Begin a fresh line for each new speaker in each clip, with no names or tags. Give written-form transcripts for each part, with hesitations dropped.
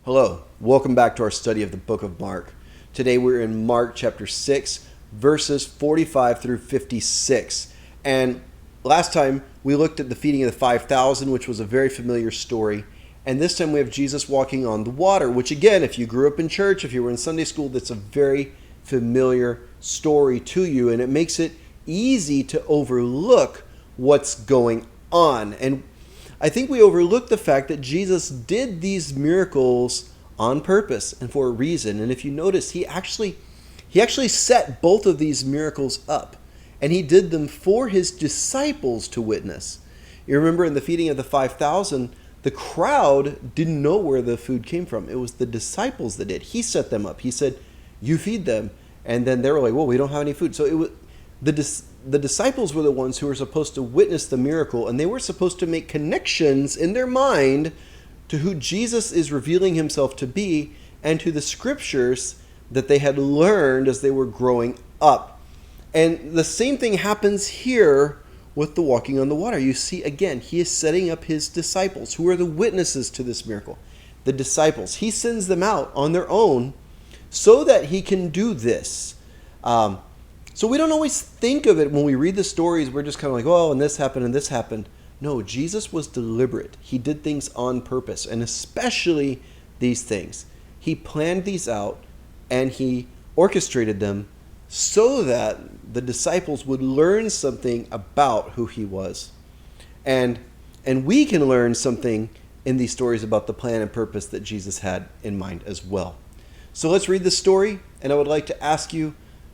Hello, welcome back to our study of the book of Mark. Today we're in Mark chapter 6, verses 45 through 56. And last time we looked at the feeding of the 5,000, which was a very familiar story. And this time we have Jesus walking on the water, which again, if you grew up in church, if you were in Sunday school, that's a very familiar story to you. And it makes it easy to overlook what's going on. And I think we overlook the fact that Jesus did these miracles on purpose and for a reason. And if you notice, he actually set both of these miracles up, and he did them for his disciples to witness. You remember in the feeding of the 5,000, the crowd didn't know where the food came from. It was the disciples that did. He set them up. He said, "You feed them." And then they were like, "Well, we don't have any food." So it was the disciples were the ones who were supposed to witness the miracle, and they were supposed to make connections in their mind to who Jesus is revealing himself to be and to the scriptures that they had learned as they were growing up. And the same thing happens here with the walking on the water. You see, again, he is setting up his disciples, who are the witnesses to this miracle. The disciples. He sends them out on their own so that he can do this. So we don't always think of it when we read the stories. We're just kind of like, oh, and this happened and this happened. No, Jesus was deliberate. He did things on purpose, and especially these things. He planned these out and he orchestrated them so that the disciples would learn something about who he was. And we can learn something in these stories about the plan and purpose that Jesus had in mind as well. So let's read the story, and I would like to ask you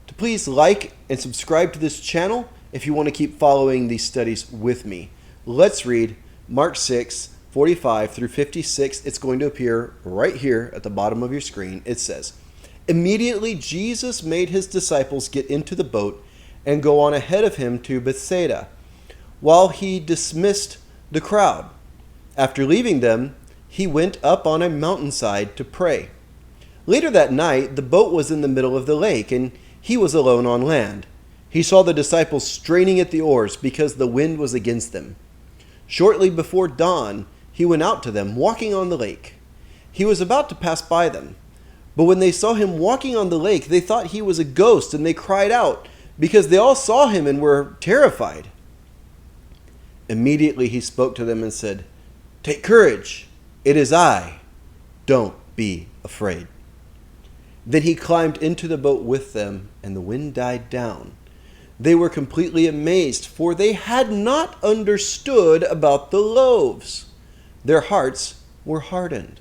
to please like and subscribe to this channel if you want to keep following these studies with me. Let's read Mark 6, 45 through 56. It's going to appear right here at the bottom of your screen. It says, "Immediately Jesus made his disciples get into the boat and go on ahead of him to Bethsaida, while he dismissed the crowd. After leaving them, he went up on a mountainside to pray. Later that night, the boat was in the middle of the lake, and he was alone on land. He saw the disciples straining at the oars because the wind was against them. Shortly before dawn, he went out to them, walking on the lake. He was about to pass by them. But when they saw him walking on the lake, they thought he was a ghost, and they cried out because they all saw him and were terrified. Immediately he spoke to them and said, 'Take courage, it is I. Don't be afraid.' Then he climbed into the boat with them, and the wind died down. They were completely amazed, for they had not understood about the loaves. Their hearts were hardened.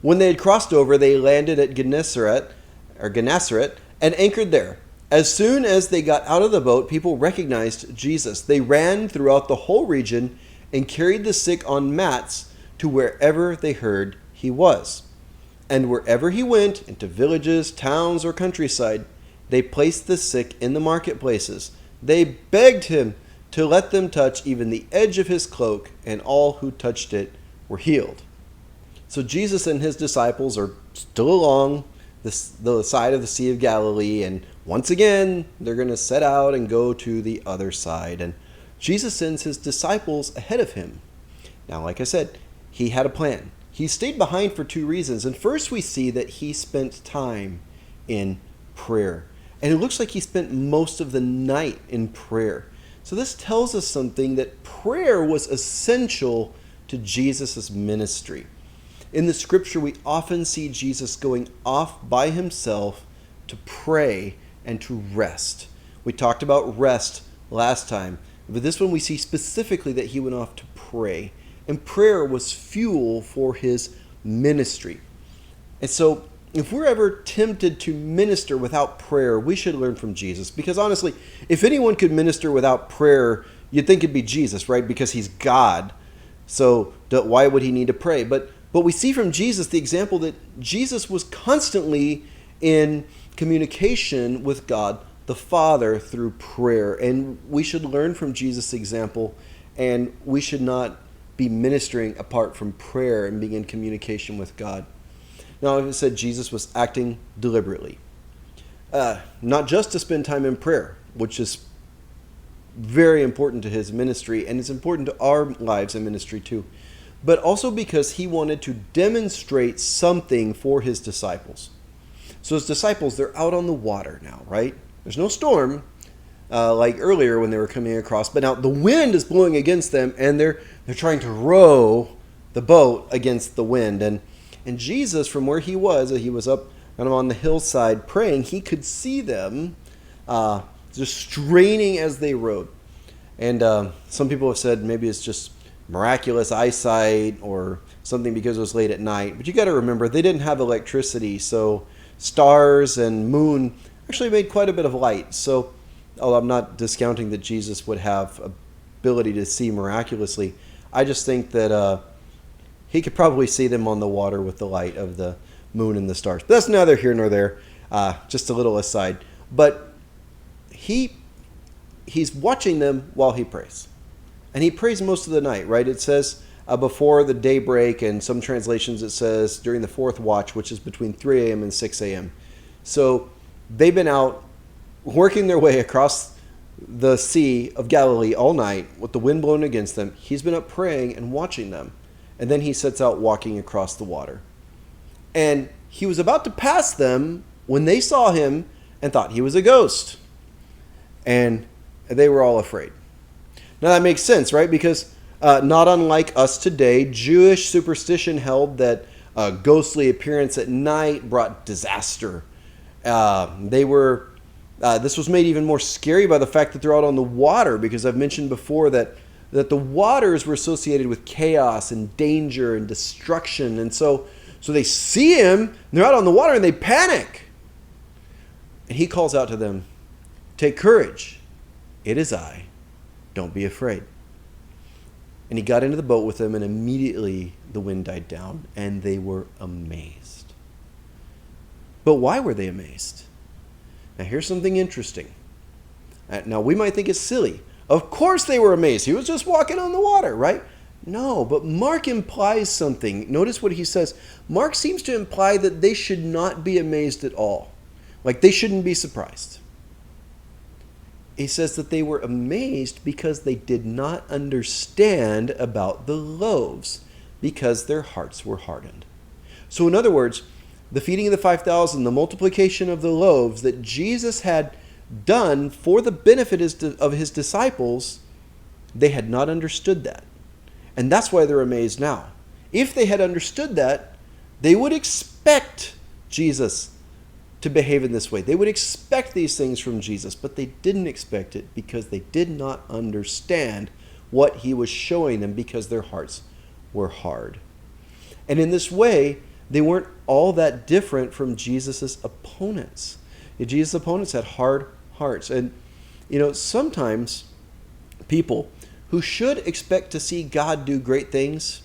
When they had crossed over, they landed at Gennesaret, and anchored there. As soon as they got out of the boat, people recognized Jesus. They ran throughout the whole region and carried the sick on mats to wherever they heard he was. And wherever he went, into villages, towns, or countryside, they placed the sick in the marketplaces. They begged him to let them touch even the edge of his cloak, and all who touched it were healed." So Jesus and his disciples are still along the side of the Sea of Galilee, and once again, they're going to set out and go to the other side. And Jesus sends his disciples ahead of him. Now, like I said, he had a plan. He stayed behind for two reasons. And first, we see that he spent time in prayer. And it looks like he spent most of the night in prayer. So this tells us something, that prayer was essential to Jesus' ministry. In the scripture, we often see Jesus going off by himself to pray and to rest. We talked about rest last time, but this one we see specifically that he went off to pray. And prayer was fuel for his ministry. And so if we're ever tempted to minister without prayer, we should learn from Jesus. Because honestly, if anyone could minister without prayer, you'd think it'd be Jesus, right? Because he's God. So why would he need to pray? But we see from Jesus the example that Jesus was constantly in communication with God the Father through prayer. And we should learn from Jesus' example, and we should not be ministering apart from prayer and being in communication with God. Now, like I said, Jesus was acting deliberately. Not just to spend time in prayer, which is very important to his ministry, and it's important to our lives and ministry too. but also because he wanted to demonstrate something for his disciples. So his disciples, they're out on the water now, right? There's no storm like earlier when they were coming across, but now the wind is blowing against them, and they're trying to row the boat against the wind. And Jesus, from where he was up kind of on the hillside praying, he could see them just straining as they rowed. And some people have said maybe it's just miraculous eyesight or something because it was late at night. But you got to remember, they didn't have electricity, so stars and moon actually made quite a bit of light. So, although I'm not discounting that Jesus would have ability to see miraculously, I just think that he could probably see them on the water with the light of the moon and the stars. But that's neither here nor there. Just a little aside. But he's watching them while he prays. And he prays most of the night, right? It says before the daybreak, and some translations it says during the fourth watch, which is between 3 a.m. and 6 a.m. So they've been out working their way across the Sea of Galilee all night with the wind blowing against them. He's been up praying and watching them. And then he sets out walking across the water. And he was about to pass them when they saw him and thought he was a ghost. And they were all afraid. Now that makes sense, right? Because not unlike us today, Jewish superstition held that a ghostly appearance at night brought disaster. This was made even more scary by the fact that they're out on the water, because I've mentioned before that the waters were associated with chaos and danger and destruction. And so they see him, and they're out on the water, and they panic. And he calls out to them, "Take courage. It is I. Don't be afraid." And he got into the boat with them, and immediately the wind died down, and they were amazed. But why were they amazed? Now here's something interesting. Now we might think it's silly. Of course they were amazed. He was just walking on the water, right? No, but Mark implies something. Notice what he says. Mark seems to imply that they should not be amazed at all. Like they shouldn't be surprised. He says that they were amazed because they did not understand about the loaves, because their hearts were hardened. So in other words, the feeding of the 5,000, the multiplication of the loaves that Jesus had done for the benefit of his disciples, they had not understood that. And that's why they're amazed now. If they had understood that, they would expect Jesus to behave in this way. They would expect these things from Jesus, but they didn't expect it because they did not understand what he was showing them, because their hearts were hard. And in this way, they weren't all that different from Jesus' opponents. Jesus' opponents had hard hearts. And, sometimes people who should expect to see God do great things,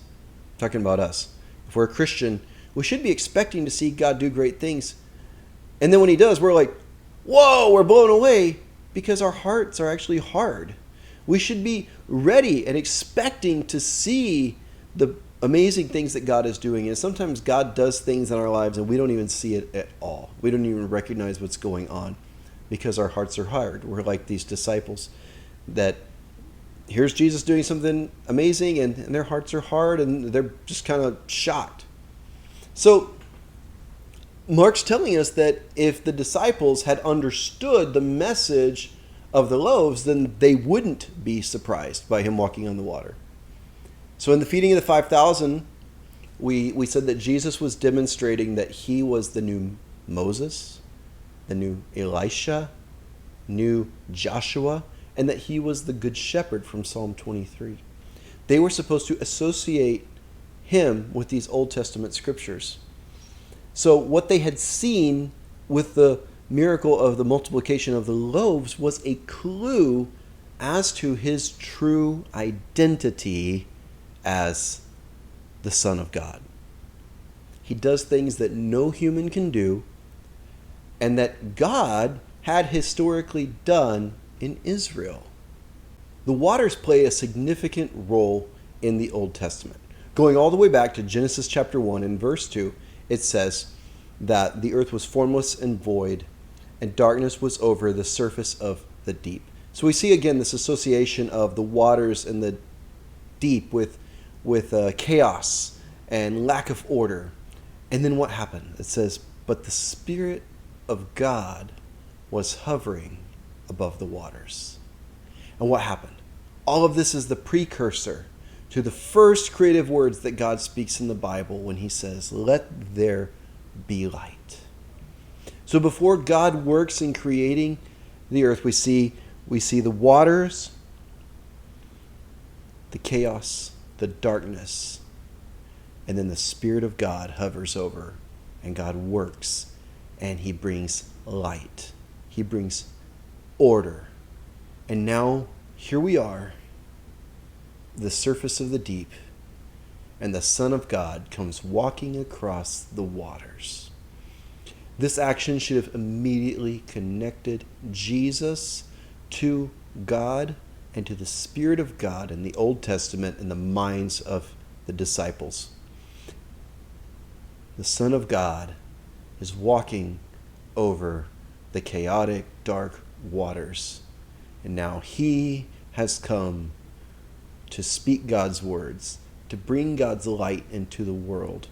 talking about us, if we're a Christian, we should be expecting to see God do great things. And then when he does, we're like, whoa, we're blown away, because our hearts are actually hard. We should be ready and expecting to see the amazing things that God is doing. And sometimes God does things in our lives and we don't even see it at all. We don't even recognize what's going on because our hearts are hard. We're like these disciples that here's Jesus doing something amazing, and their hearts are hard, and they're just kind of shocked. So Mark's telling us that if the disciples had understood the message of the loaves, then they wouldn't be surprised by him walking on the water. So in the feeding of the 5,000, we said that Jesus was demonstrating that he was the new Moses, the new Elisha, new Joshua, and that he was the good shepherd from Psalm 23. They were supposed to associate him with these Old Testament scriptures. So what they had seen with the miracle of the multiplication of the loaves was a clue as to his true identity as the Son of God. He does things that no human can do, and that God had historically done in Israel. The waters play a significant role in the Old Testament. Going all the way back to Genesis chapter 1 and verse 2, it says that the earth was formless and void, and darkness was over the surface of the deep. So we see again this association of the waters and the deep with chaos and lack of order. And then what happened? It says, but the Spirit of God was hovering above the waters. And what happened? All of this is the precursor to the first creative words that God speaks in the Bible when he says, let there be light. So before God works in creating the earth, we see the waters, the chaos, the darkness, and then the Spirit of God hovers over, and God works, and he brings light. He brings order. And now, here we are, the surface of the deep, and the Son of God comes walking across the waters. This action should have immediately connected Jesus to God and to the Spirit of God in the Old Testament in the minds of the disciples. The Son of God is walking over the chaotic, dark waters. And now he has come to speak God's words, to bring God's light into the world,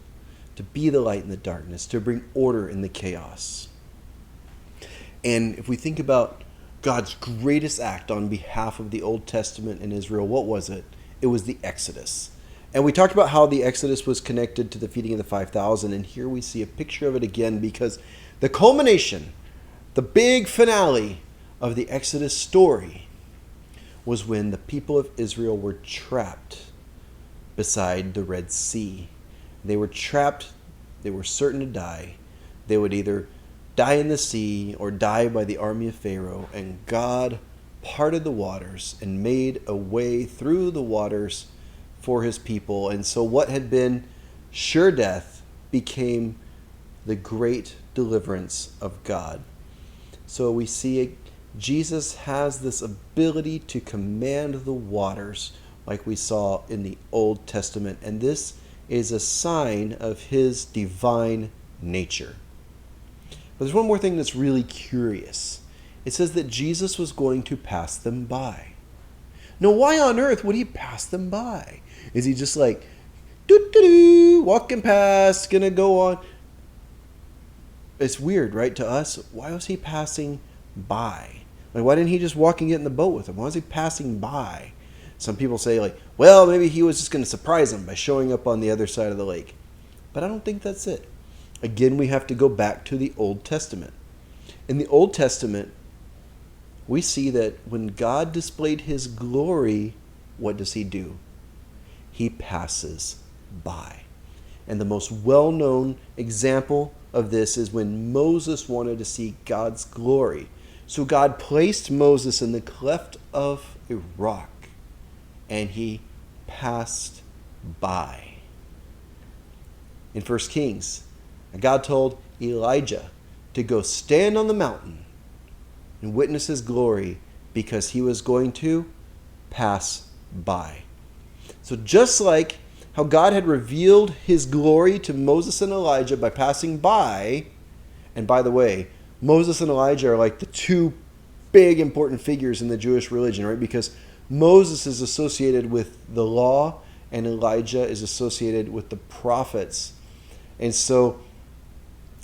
to be the light in the darkness, to bring order in the chaos. And if we think about God's greatest act on behalf of the Old Testament in Israel, what was it? It was the Exodus. And we talked about how the Exodus was connected to the feeding of the 5,000, and here we see a picture of it again, because the culmination, the big finale of the Exodus story was when the people of Israel were trapped beside the Red Sea. They were trapped. They were certain to die. They would either die in the sea or die by the army of Pharaoh. And God parted the waters and made a way through the waters for his people. And so what had been sure death became the great deliverance of God. So we see Jesus has this ability to command the waters like we saw in the Old Testament. And this is a sign of his divine nature. But there's one more thing that's really curious. It says that Jesus was going to pass them by. Now, why on earth would he pass them by? Is he just like, doo-doo-doo, walking past, gonna go on? It's weird, right, to us? Why was he passing by? Like, why didn't he just walk and get in the boat with him? Why was he passing by? Some people say, like, well, maybe he was just going to surprise him by showing up on the other side of the lake. But I don't think that's it. Again, we have to go back to the Old Testament. In the Old Testament, we see that when God displayed his glory, what does he do? He passes by. And the most well-known example of this is when Moses wanted to see God's glory. So God placed Moses in the cleft of a rock, and he passed by. In 1 Kings, God told Elijah to go stand on the mountain and witness his glory because he was going to pass by. So just like how God had revealed his glory to Moses and Elijah by passing by, and by the way, Moses and Elijah are like the two big important figures in the Jewish religion, right? Because Moses is associated with the law and Elijah is associated with the prophets. And so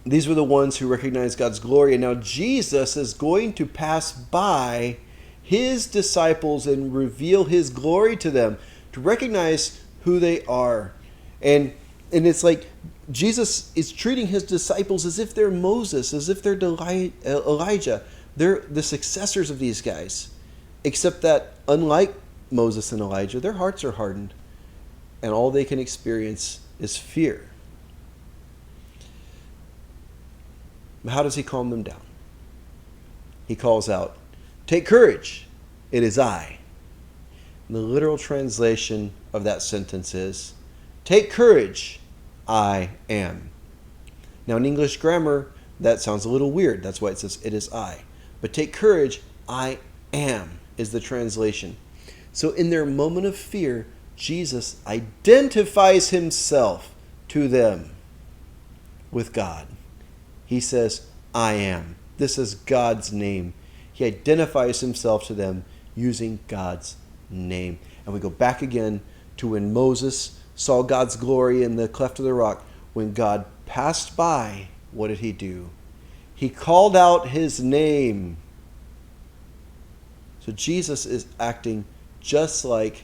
these were the ones who recognized God's glory. And now Jesus is going to pass by his disciples and reveal his glory to them, to recognize who they are. And it's like Jesus is treating his disciples as if they're Moses, as if they're Elijah. They're the successors of these guys. Except that, unlike Moses and Elijah, their hearts are hardened. And all they can experience is fear. But how does he calm them down? He calls out, "Take courage, it is I." And the literal translation of that sentence is, "Take courage, I am." Now in English grammar, that sounds a little weird. That's why it says, "It is I." But "take courage, I am" is the translation. So in their moment of fear, Jesus identifies himself to them with God. He says, "I am." This is God's name. He identifies himself to them using God's name. And we go back again to when Moses saw God's glory in the cleft of the rock. When God passed by, what did he do? He called out his name. So Jesus is acting just like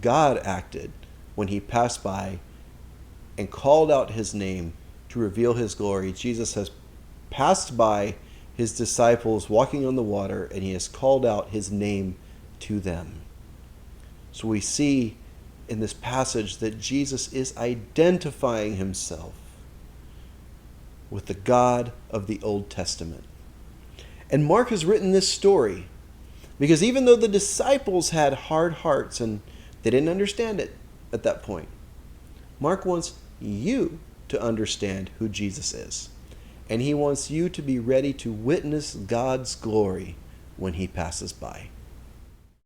God acted when he passed by and called out his name to reveal his glory. Jesus has passed by his disciples walking on the water, and he has called out his name to them. So we see in this passage that Jesus is identifying himself with the God of the Old Testament. And Mark has written this story because even though the disciples had hard hearts and they didn't understand it at that point, Mark wants you to understand who Jesus is. And he wants you to be ready to witness God's glory when he passes by.